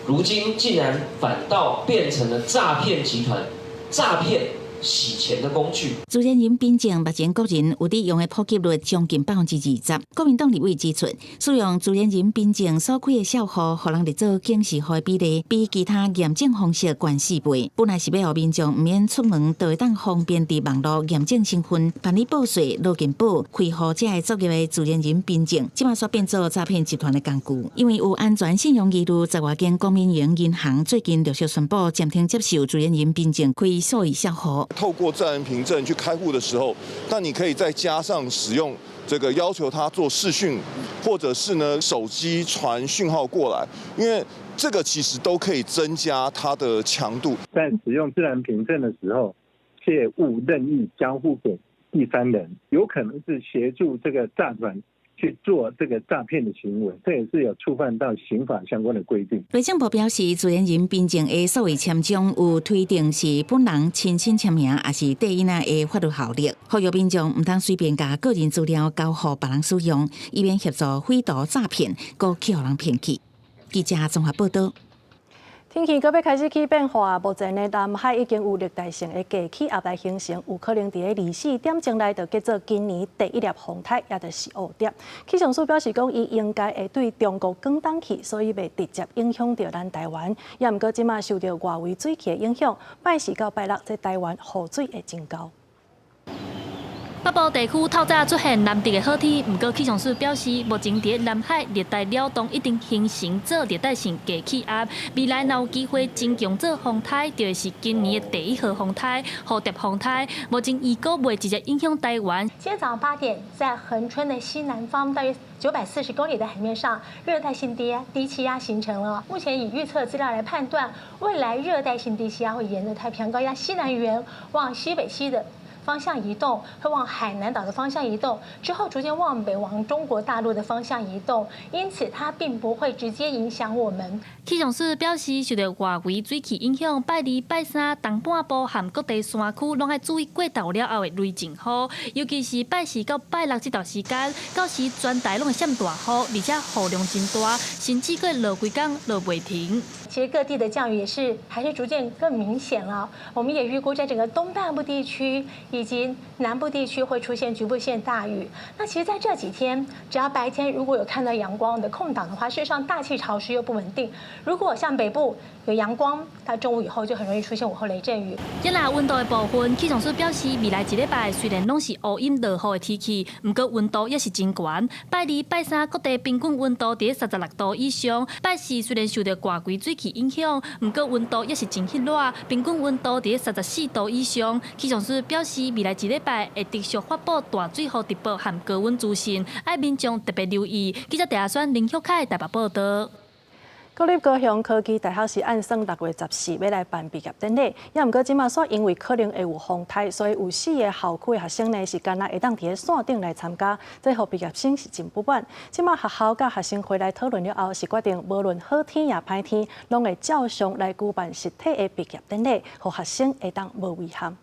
如今竟然反倒变成了诈骗集团诈骗洗钱的工具。自然人凭证目前国人有利用的普及率将近20%。国民党立委指出，使用自然人凭证所开的账户，互人立做警示户的比例，比其他验证方式悬4倍。本来是要让民众唔免出门，就会当方便伫网络验证身份、办理报税、劳健保、开户这类作业的自然人凭证，即马所变做诈骗集团的工具。因为有安全信用疑虑，10多间国民营银行最近陆续宣布暂停接受自然人凭证开数位账户。透过自然人凭证去开户的时候，那你可以再加上使用这个要求他做视讯，或者是呢手机传讯号过来，因为这个其实都可以增加它的强度。在使用自然凭证的时候，切勿任意交付给第三人，有可能是协助这个诈团去做这个诈骗的行为，这也是有触犯到刑法相关的规定。内政部表示，自然人凭证的数位签章有推定是本人亲身签名，也是第一的法律效力。呼吁民众唔当随便把个人资料交予别人使用，以免协助匪徒诈骗，搁去互人骗去。记者综合报道。天气搁要开始起变化，目前的南海已经有热带性的低气压来形成，有可能伫24点钟内就结做今年第一粒风台，也就是雨蝶。气象署表示讲，伊应该会对中国广东去，所以袂直接影响到咱台湾。也毋过即马受到外围水气的影响，拜四到拜六在台湾雨水会增高。北部地区透早出现南极的好天，不过气象署表示，目前伫南海热带扰动已经形成做热带性低气压，未来若有机会增强做风台，就会是今年的第一号风台——蝴蝶风台。目前预估袂直接影响台湾。今天早上8点，在恒春的西南方，大约940公里的海面上，热带性低气压形成了。目前以预测资料来判断，未来热带性低气压会沿着太平洋高压西南缘往西北西的方向移动，会往海南岛的方向移动，之后逐渐往北往中国大陆的方向移动，因此它并不会直接影响我们。气象署表示，受到外围水汽影响，拜二、拜三东半部和各地山区拢要注意过昼了后的雷阵雨，尤其是拜四到拜六这段时间，到时全台拢会下大雨，而且雨量真大，甚至过落几天落袂停。其实各地的降雨还是逐渐更明显了。我们也预估，在整个东半部地区以及南部地区会出现局部性大雨。那其实在这几天，只要白天如果有看到阳光的空档的话，事实上大气潮湿又不稳定。如果像北部有阳光，到中午以后就很容易出现午后雷阵雨。一来温度的部分，气象署表示，未来一礼拜虽然拢是乌阴落雨的天气，不过温度也是真悬。拜二、拜三各地平均温度伫36度以上。拜四虽然受到外围水汽影响，不过温度也是真热热，平均温度伫34度以上。气象署表示，未来一礼拜会持续发布大水雨特报和高温资讯，爱民众特别留意。记者陈选林秀凯台北报道。国立高雄科技大学是按算6月14要来办毕业典礼，也毋过即马说因为可能会有风台，所以有4个校区的学生呢是干那会当伫个线顶来参加，这互毕业生是真不满。即马学校甲学生回来讨论了后，是决定无论好天也歹天，拢会照常来举办实体的毕业典礼，互学生会当无遗憾。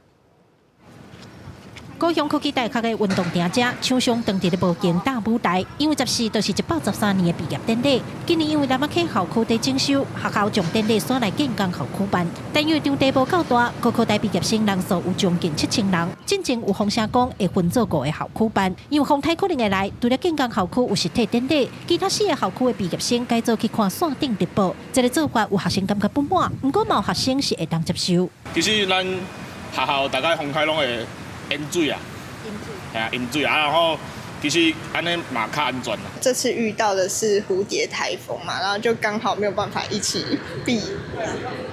高雄科技大学的运动场者抢上当地的无间大舞台，因为14都是113年的毕业典礼。今年因为南门溪校区在征收，学校将典礼选来建工校区办，但因为场地无够大，高科大毕业生人数有将近7000人。进前有风声讲会分做5个校区办，因为风台可能会来，除了建工校区有实体典礼，其他4个校区的毕业生改做去看线顶直播。这个做法有学生感觉不满，不过嘛有学生是会当接受。其实咱学校大概风台拢会淹水啊，淹水啊，然后其实安尼嘛较安全啦。这次遇到的是蝴蝶台风嘛，然后就刚好没有办法一起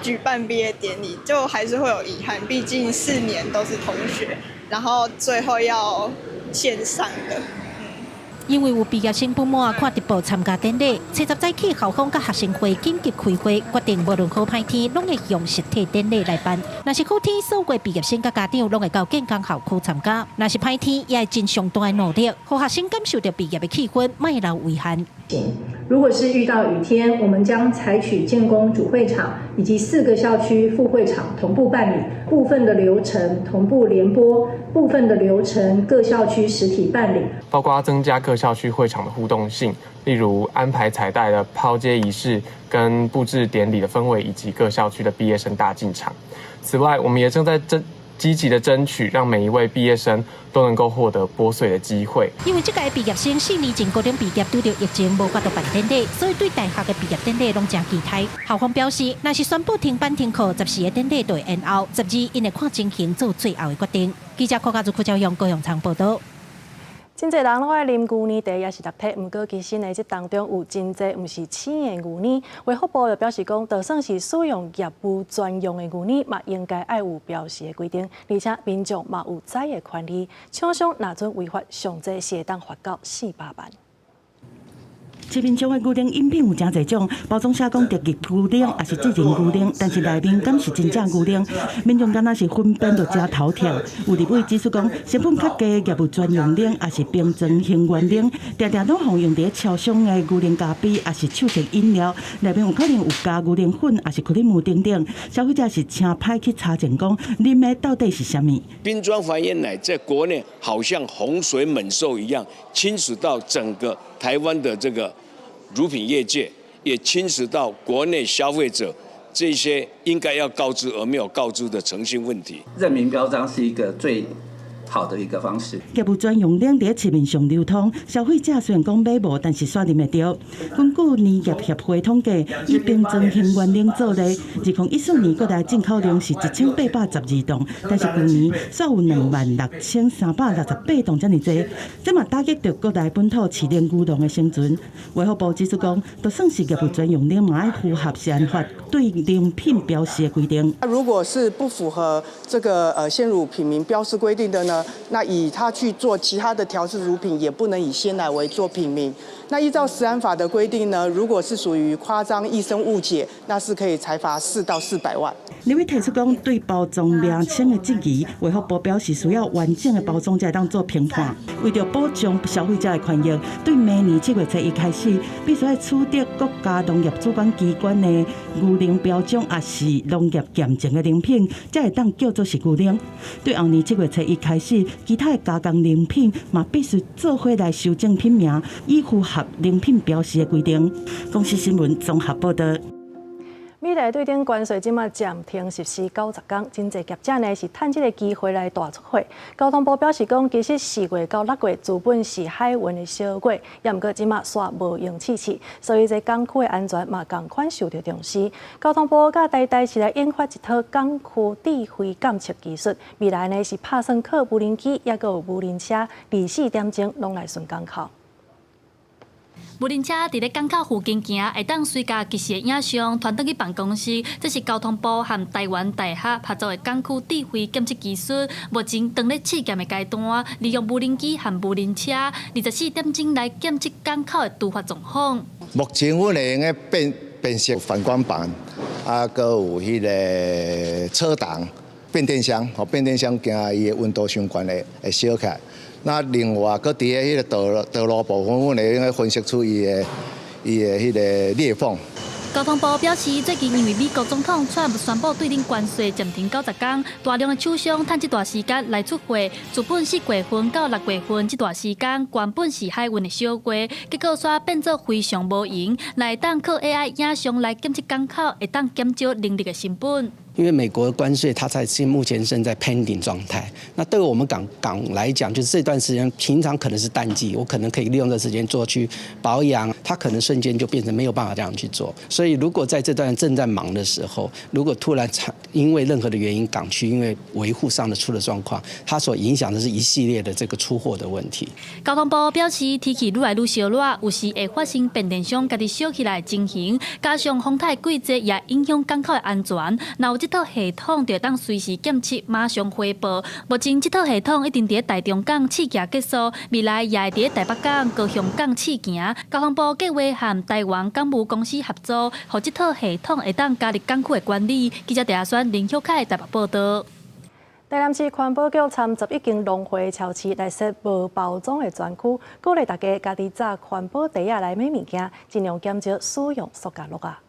举办毕业典礼，就还是会有遗憾，毕竟4年都是同学，然后最后要线上的。因为有毕业生不满看直播参加典礼，70早起校方甲学生会紧急开会，决定无论好歹天，拢会用实体典礼来办。若是好天，所有毕业生甲家长拢会到建工校区参加；若是歹天，也会尽上大的努力，让学生感受到毕业的气氛，莫留遗憾。如果是遇到雨天，我们将采取建工主会场以及4个校区副会场同步办理，部分的流程同步联播，部分的流程各校区实体办理，包括增加各校区会场的互动性，例如安排彩带的抛接仪式、跟布置典礼的氛围，以及各校区的毕业生大进场。此外，我们也正在积极的争取，让每一位毕业生都能够获得拨穗的机会。因为这届毕业生4年前高中毕业，拄到疫情无法度办典礼，所以对大学的毕业典礼拢真期待。校方表示，若是宣布停办停课，14个典礼就会延后，12因会看情形做最后的决定。记者柯家朱朝阳高雄场报道。真侪人拢爱啉牛奶茶，也是绿体，不过其实呢，这当中有真侪唔是鲜的牛奶。卫福部就表示讲，就算是使用业务专用的牛奶，嘛应该爱有标示的规定，而且民众嘛有知的权利。厂商若准违法，上济是会当罚到400万。市面上的牛奶饮品有真侪种，包装写讲特级牛奶，也是智能牛奶，但是内面敢是真正牛奶？民众敢若是分辨就真头痛。有立委指出讲，成本较低的业务专用奶，也是冰装型原奶，常常拢放用伫超商的牛奶咖啡，也是手摇饮料，内面有可能有加牛奶粉，也是克里姆等等。消费者是请派去查证讲，啉的到底是啥物？冰装还原奶在国内好像洪水猛兽一样，侵蚀到整个台湾的这个乳品业界，也侵蚀到国内消费者这些应该要告知而没有告知的诚信问题。认明标章是一个最好的一个方式。业务专用奶在市面上流通，消费者虽然讲买无，但是选啉会到。根据农业协会统计，以冰装型原奶做例，2014年国内进口量是1812吨，但是去年却有26368吨这么多，这嘛打击到国内本土饲奶牛农的生存。卫福部指出讲，就算是业务专用奶，嘛要符合食安法对饮品标示的规定。如果是不符合这个鲜乳品名标示规定的呢？那以它去做其他的调制乳品，也不能以鲜奶为做品名。那依照食安法的规定呢，如果是属于夸张、易生误解，那是可以裁罚4到400万。立委提出讲，对包装名称的质疑，卫福部表示需要完整的包装才当做评判。为了保障消费者的权益，对明年7月1日开始，必须要取得国家农业主管机关的牛奶标章，也是农业检证的饮品，才会当叫做是牛奶。对后年7月1日开始，其他的加工饮品嘛必须做伙来修正品名，以符合饮品标示的规定。公司新闻综合报道。美丽对顶关税即马暂停实施90天，真侪业者呢是趁这个机会来大出货。交通部表示讲，其实4月到6月资本是海运的小月，也毋过即马煞无用试试，所以这港区的安全嘛同款受到重视。交通部甲台是来研发一套港区智慧监测技术，未来呢是拍算靠无人机，也有无人车，24点钟拢来巡港口。无人车伫咧港口附近行，会当随家及时的影像传倒去办公室。这是交通部和台湾大学合作的港区智慧检测技术，目前正咧试验的阶段，利用无人机和无人车，24点钟来检测港口的突发状况。目前阮会用个辨识反光板，搁有迄个车档、变电箱，变电箱惊伊的温度相关的会烧起来。那另外，搁伫迄个道路部分，阮会用个分析出伊的迄个裂缝。交通部表示，最近因为美国总统川普宣布对恁关税暂停90天，大量的厂商趁这段时间来出货。自本4月份到6月份这段时间，原本是海运的小月，结果煞变做非常无用，来当靠 AI 影像来检测港口，会当减少人力的成本。因为美国的关税，它目前正在 pending 状态。那对于我们港来讲，就是这段时间平常可能是淡季，我可能可以利用这时间做去保养，它可能瞬间就变成没有办法这样去做。所以如果在这段正在忙的时候，如果突然因为任何的原因港区因为维护上的出了状况，它所影响的是一系列的这个出货的问题。交通部表示，天气愈来愈烧热，有时会发生变电箱家己烧起来的情形，加上风台季节也影响港口的安全。那有这套系统就当随时检测，马上回报。目前这套系统已经伫台中港试行结束，未来也会伫台北港、高雄港试行。交通部计划和台湾港务公司合作，让这套系统会当加入港区的管理。记者陈选林秀凯台北报道。台南市环保局参集已经农会超市来设无包装的专区，鼓励大家家己扎环保袋仔来买物件，尽量减少使用塑胶袋啊。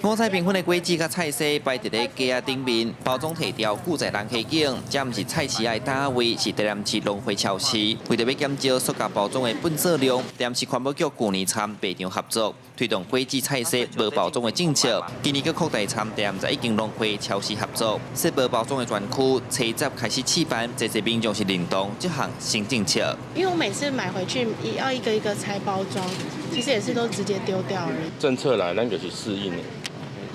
五彩缤纷的果子甲菜色摆伫咧架仔顶面，包装提调固在人溪景。这毋是菜市爱单位，是台南市农会超市。为着要减少塑胶包装的垃圾量，台南市环保局去年参白场合作，推动果子菜色无包装的政策。今年佮扩大参台南市已经农会超市合作，设无包装的专区，初十开始试办，这些民众是认同这项新政策。因为我每次买回去也要一个一个拆包装，其实也是都直接丢掉而已。政策来，咱就是适应的。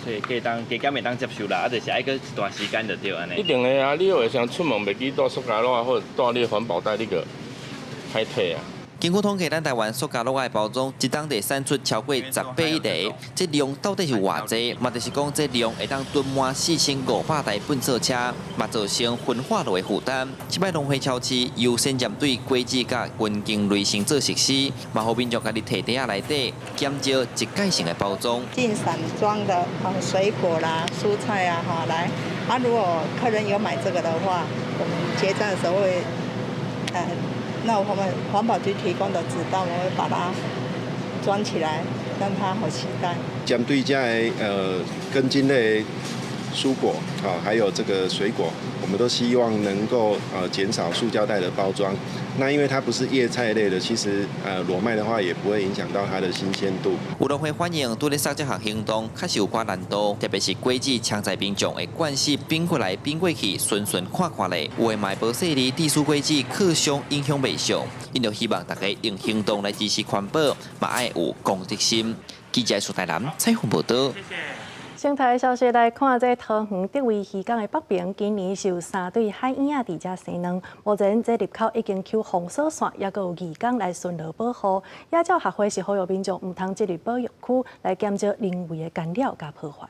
所以加减袂当接受啦，啊，就是爱个一段时间就对安尼。一定的啊，你会想出门袂记带塑胶袋或者带你环保袋，你个歹退啊。经过统计，咱台湾塑胶袋的包装一当地产出超过10倍例，这量到底是偌济？嘛，就是讲这量会当囤满4500台粪扫车，嘛造成分化路的负担。这摆农会超市优先针对果子甲根茎类型做实施，嘛，互民众家己摕袋仔内底，减少一概性的包装。进散装的水果啦、蔬菜啊，来啊，如果客人有买这个的话，我们结账的时候会那我们环保局提供的纸袋，我们会把它装起来，让它好携带。针对这根茎类蔬果还有这个水果，我们都希望能够减少塑胶袋的包装。那因为它不是叶菜类的，其实裸卖的话也不会影响到它的新鲜度。有农会反映，对咧杀这项行动确实有寡难度，特别是果子抢在民众的惯习变过来变过去，顺看咧，有的卖无细腻低俗果子，客商影响未小。因就希望大家用行动来支持环保，嘛爱有公德心。记者苏台南采访报道。生态消息来看，这桃园德威渔港的北边，今年是有3对海鹰啊伫遮生卵。目前这入口已经扣封锁线，也佮有渔港来巡逻保护。野鸟协会是呼吁民众唔通进入保育区，来减少人为的干扰甲破坏。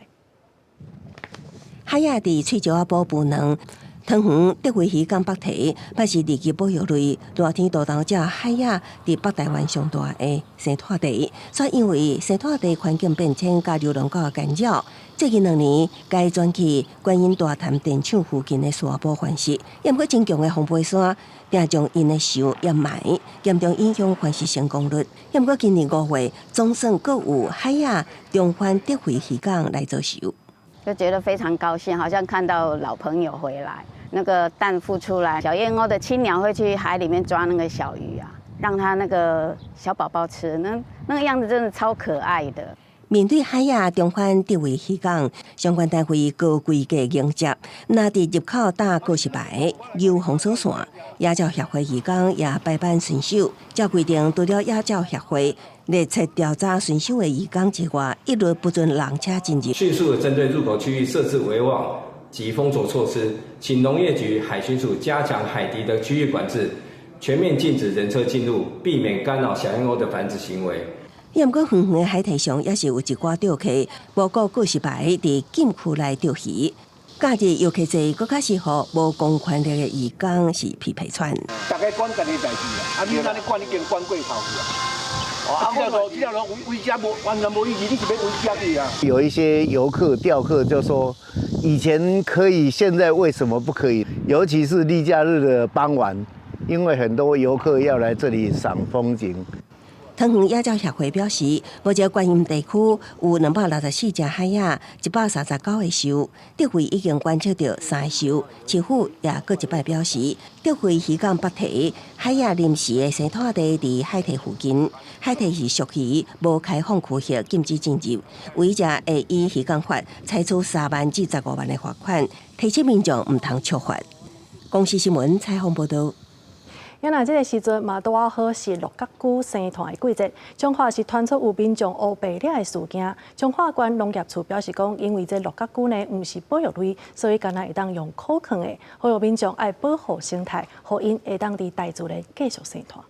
海鸭伫翠礁保护卵。桃园德威渔港北堤，摆是二级保育类，热天大头只海鸭伫北台湾上大的生态地，所以因为生态地环境变迁加流浪狗的干扰，最近2年该转去观音大潭电厂附近的沙坡环视，也毋过增强的防背山，定将因的树掩埋，严重影响环视成功率。也毋过今年5月，总算阁有海鸭重返德威渔港来做收。就觉得非常高兴，好像看到老朋友回来。那个蛋孵出来，小燕鸥的亲娘会去海里面抓那个小鱼啊，让它那个小宝宝吃，那个样子真的超可爱的。面对海亚重返德惠渔港，相关单位高规格迎接，那伫入口打告示牌、游封锁线。野鸟协会渔港也摆办巡守，照规定，除了野鸟协会列册调查巡守的渔港之外，一律不准人车进入。迅速地针对入口区域设置围网及封锁措施，请农业局、海巡署加强海堤的区域管制，全面禁止人车进入，避免干扰小燕鸥的繁殖行为。也毋过，远远的海堤上也是有一寡钓客无顾告示牌伫禁区内钓鱼。假日游客侪更较适合无公权力的渔港是皮皮船。大家管家己代志啦，你安尼管已经管过头去啊！这条路围家完全无意义，你是要围家去啊？有一些游客钓客就说，以前可以，现在为什么不可以？尤其是例假日的傍晚，因为很多游客要来这里赏风景。桃园野鸟协会表示，目前观音地区有264只海鸭，139个收，德惠已经观测到3个收。市府也搁一摆表示，德惠渔港北堤海鸭临时的生态地伫海堤附近，海堤是属于无开放区域，禁止进入。违者会依渔港法采取3万至15万的罚款，提醒民众唔通触法。公视新闻采访报道。原来这个时阵嘛，拄好是鹿角菇生团的季节，彰化是传出有民众乌白抓的事件。彰化县农业处表示讲，因为这鹿角菇呢唔是保育类，所以干那会当用可控的，呼吁民众爱保护生态，互因会当伫大自然继续生团。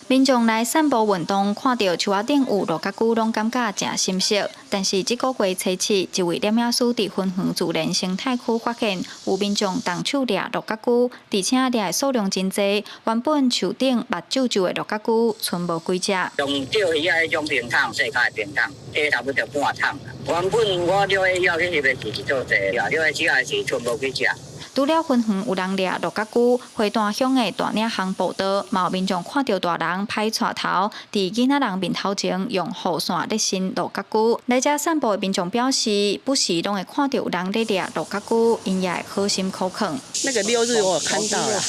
民众来散步运动，看到树仔顶有鹿角菇，拢感觉真欣喜。但是这个月初7，一位摄影师伫芬园自然生态区发现，有民众动手抓鹿角菇，而且抓的数量真多。原本树顶目睭睭的鹿角菇，剩无几只。用钓鱼啊，迄种平桶，细块平桶，迄差不多半桶。原本我钓的要去翕的是做济，钓的只也是剩无几只。除了芬园有人抓鹿角菇，花旦乡的大岭巷步道，嘛有民众看到大人拍带头，伫囡仔人面头前用雨伞咧伸鹿角菇。来遮散步的民众表示，不时拢会看到有人咧抓鹿角菇，因也会好心口渴。那个6日我有看到了，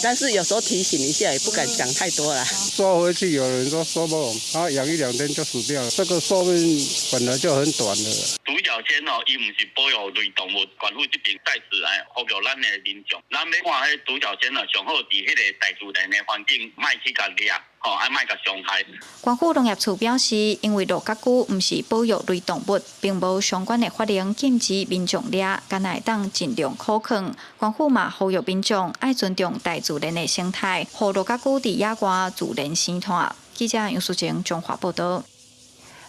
但是有时候提醒一下，也不敢讲太多啦。抓回去有人说收不拢，然后养1、2天就死掉了。这个寿命本来就很短的。独角仙哦，伊唔是保育类动物，管护这边在此来呼吁咱的民众，咱要看迄独角仙哦，上好伫迄个大自然的环境，莫去甲掠。还莫甲伤害。关府农业处表示，因为鹿角菇毋是保育类动物，并无相关的法令禁止民众抓，敢会当尽量可控。关府嘛呼吁民众爱尊重大自然的生态，互鹿角菇伫野外自然生态。记者杨淑晴中华报道。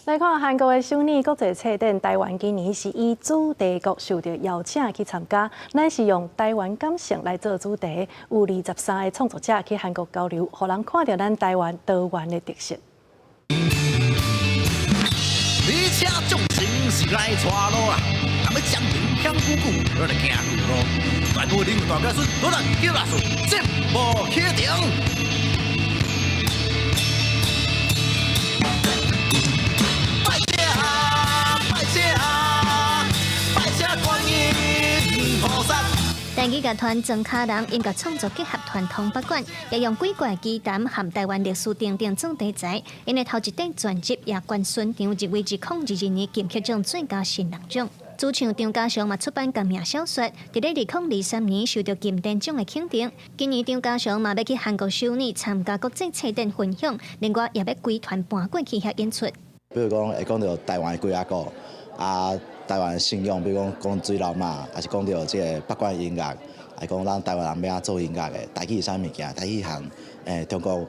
来看韩国的首尔国际册展，台湾今年是以主题国受到邀请去参加，咱是用台湾感性来做主题，有23个创作者去韩国交流，互人看到咱台湾多元的特色。你车重心是来带路啦，咱要将影响鼓鼓，我来行鼓路。全部领导表示，多人叫阿叔，节目启动。台语乐团曾卡人音乐创作结合团通北馆，也用鬼怪奇谈和台湾历史等等总题材，因为头一张专辑也冠选场入围2022年金曲奖最佳新人奖。主唱张家祥嘛出版同名小说，伫咧2023年受到金典奖的肯定。今年张家祥嘛要去韩国首尔参加国际册展分享，另外也要归团搬过去遐演出。比如讲会讲到台湾的几啊个台湾的信仰，比如讲水流嘛，还是讲到即个北管音乐，还讲咱台湾人要安做音乐的，台语是啥物件？台语和中国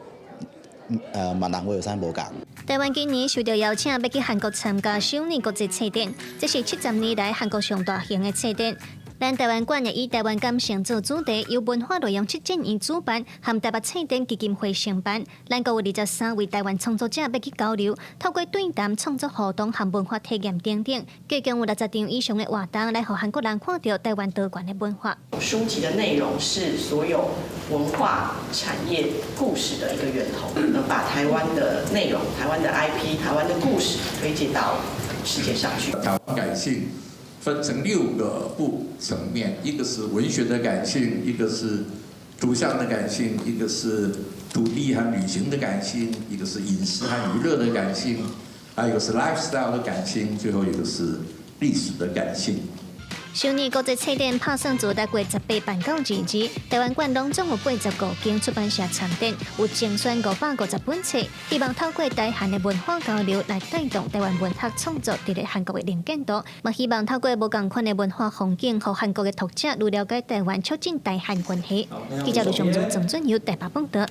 闽南话有啥无共？台湾今年受到邀请要去韩国参加首尔国际册展，这是70年来韩国上大型的册展。咱台湾馆也以台湾感性做主题，由文化内容策展院主办，和台北册展基金会承办。咱阁有23位台湾创作者要去交流，透过对谈、创作活动和文化体验等等，计共有60场以上的活动，来让韩国人看到台湾多元的文化。书籍的内容是所有文化产业故事的一个源头，把台湾的内容、台湾的 IP、台湾的故事推介到世界上去。台湾感性分成6个不层面，一个是文学的感性，一个是图像的感性，一个是土地和旅行的感性，一个是饮食和娱乐的感性，还有一个是 lifestyle 的感性，最后一个是历史的感性。去年国际册展拍算自6月18办到22日，台湾馆拢总有85间出版社参展，有精选550本册，希望透过台韩的文化交流来带动台湾文学创作伫咧韩国的能见度，嘛希望透过无同款的文化风景，和韩国的读者愈了解台湾，促进台韩关系。记者卢尚如、郑准由台北报道。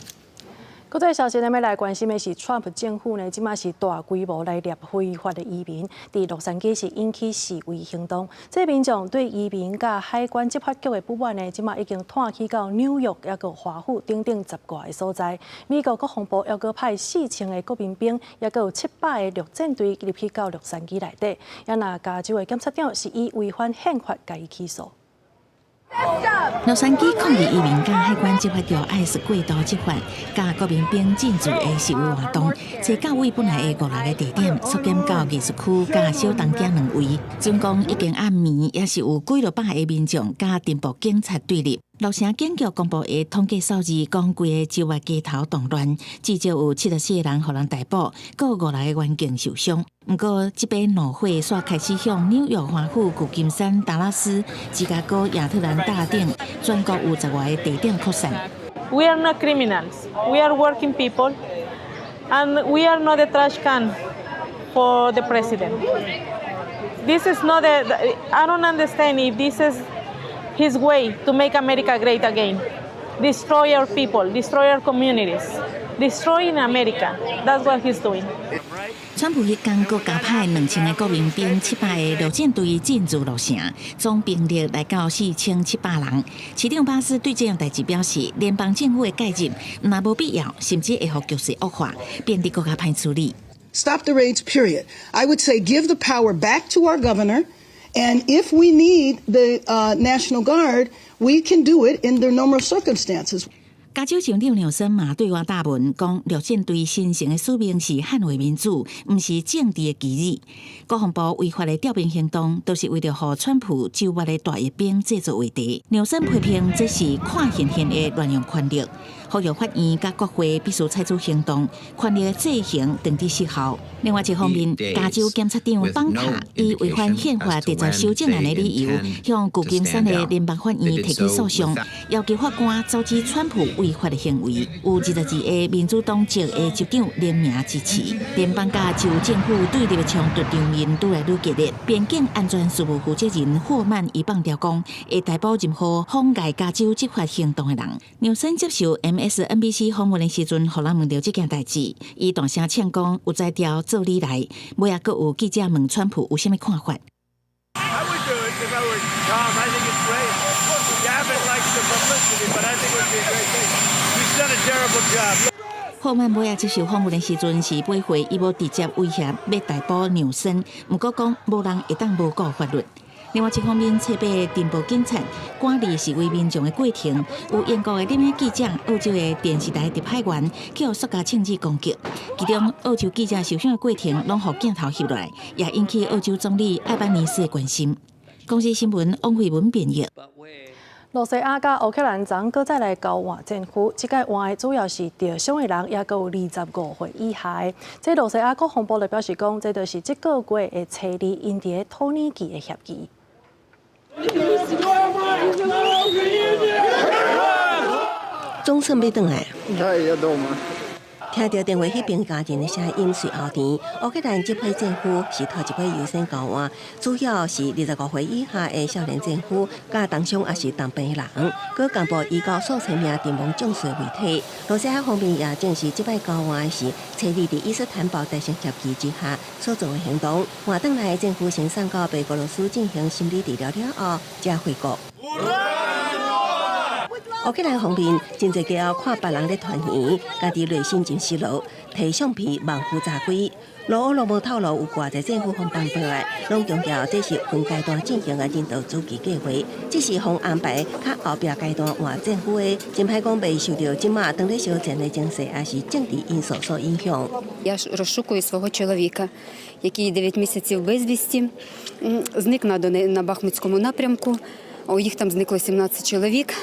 国际消息，咱要来关心的是，川普政府呢，即马是大规模来掠非法的移民，伫洛杉矶是引起示威行动。这民众对移民甲海关执法局的不满呢，即马已经拖起到纽约，抑个华府等10外个所在。美国国防部抑个派4000个国民兵，抑个有700个陆战队入去到洛杉矶内底。也那加州的检察长是以违反宪法加以起诉。洛杉矶抗议移民甲海关执法局ICE过度执法，甲国民兵进驻的示威活动，在教会本来的56个地点缩减到艺术区甲小东街2位。总共已经暗暝，也是有几落百个民众甲镇暴警察对立。洛城警局公布的统计数字，讲规个州外街头动乱，至少有74个人互人逮捕，各有56个员警受伤。不过，这边怒火煞开始向纽约华府、旧金山、达拉斯、芝加哥、亚特兰大等全国有10外个地点扩散。We are not criminals. We are working people, and we are not a trash can for the president. This is not a. I don't understand if this is his way to make America great again. Destroy our people, destroy our communities, destroying America. That's what he's doing. 川普迄天阁加派2000个国民兵、700个陆战队进驻洛城，总兵力来到4700人。市长巴斯对这样代志表示，联邦政府的介入若无必要，甚至会互局势恶化，变得更加歹处理。Stop the raids, period. I would say give the power back to our governor, and if we need the National Guard, we can do it in the normal circumstances. 加州州长纽森嘛对外答问讲，陆战队新成的使命是捍卫民主，不是政治的基日。国防部违法的调兵行动，都是为了让川普州外的大阅兵制作话题。纽森批评这是看现行的乱用权力，呼吁法院甲国会必须采取行动，权力的制衡停止失效。另外一方面，加州检察长邦卡以违反宪法提出修正案的理由，向旧金山的联邦法院提起诉讼，要求法官阻止川普违法的行为。有22个民主党籍的州长联名支持。联邦甲州政府对立的冲突场面愈来愈激烈。边境安全事务负责人霍曼伊放调讲，会逮捕任何妨碍加州执法行动的人。纽森接受 MSNBC 访问的时阵，互人问到这件代志，伊大声呛讲有在调做理来。尾也阁有记者问川普有啥物看法。霍曼尾也接受访问的时阵是买回伊无直接威胁要逮捕纽森，不过讲无人会当无顾法律。另外一方面，侧边镇暴警察管理示威民众的过程，有英国的联合记者、澳洲的电视台特派员去互塑胶枪支攻击，其中澳洲记者受伤的过程拢互镜头翕落来，也引起澳洲总理艾班尼斯的关心。公司新闻王慧文编译。罗西亚甲乌克兰昨搁再来交换战区，这届换的主要是受伤的人，也搁有25岁以下的。这罗西亚国防部就表示讲，这就是这个月的初2因伫个土耳其的协议。总算要转来。他也要动吗？听到电话迄边家人的声音，随后田乌克兰这批政府是头一批优先交换，主要是25岁以下的少年政府，甲当中也是当兵人。各干部依照数千名阵亡将士为体。罗西亚方面也证实，这批交换是初2伫伊斯坦堡达成协议之下所做的行动。换转来政府先送到白俄罗斯进行心理治疗了后，才回国。乌克兰方面真侪家后看别人咧团圆，家己内心真失落，摕相片望夫炸鬼。罗俄罗无透露有偌侪政府方帮回来，拢强调这是分阶段进行的人道主义计划，只是方安排较后壁阶段换政府的，真歹讲未受到即马当咧烧钱的情势，也是政治因素所影响。Я ж розшукую свого чоловіка, який 9 місяців безвісті, зник на Бахмутському напрямку. У їх там зникло 17 чоловік.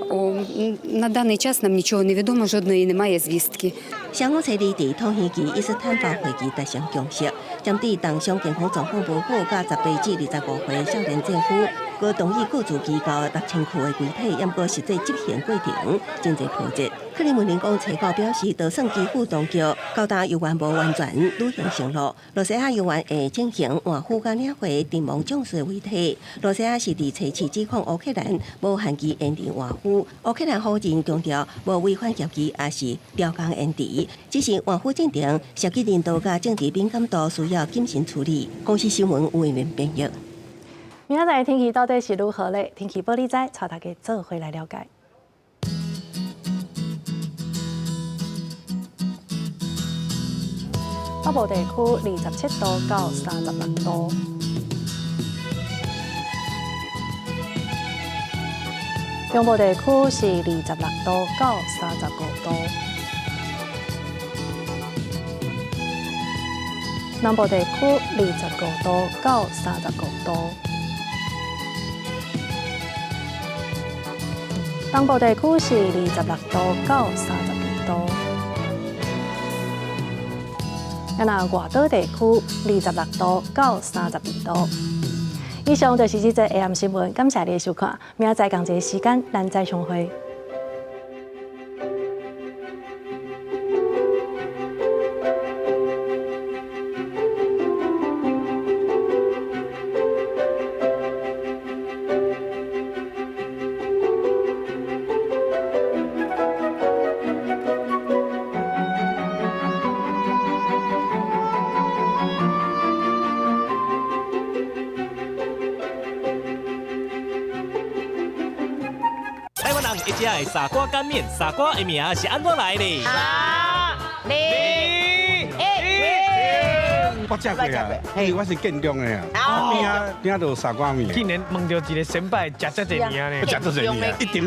На даний час нам нічого не відомо, жодної немає звістки.商务车里伫通县期一式探访会议达成共识，针对当上健康状况无好，甲18至25岁少年政府，各同意各自机构6000区的规体，也过实际执行过程真侪波折。克里姆林宫采购表示，就算基辅当局交代游园无完全履行承诺，罗西亚游园会进行换副甲领会阵亡将士遗体。罗西亚是伫初期指控乌克兰无限期延长换副，乌克兰否认强调无违反协议，也是调工延迟。只是换副进程涉及人道甲政治敏感度，需要谨慎处理。公司新闻有为民编译。明仔载天气到底是如何呢？天气报你知，带大家做回来了解。北部地区27度到36度，中部地区是26度到35度，南部地区25度到35度，东部地区是26度到32度。那外岛地区26度到32度。以上就是这则 AM 新闻，感谢你的收看。明仔载同一时间，咱再相会。一只的傻瓜干面，傻瓜的名是安怎来的？3、2、1，我食过啊，嘿，我是建中的啊，边就傻瓜面。竟然问到一个先辈，食这济年呢，食这济年，一定。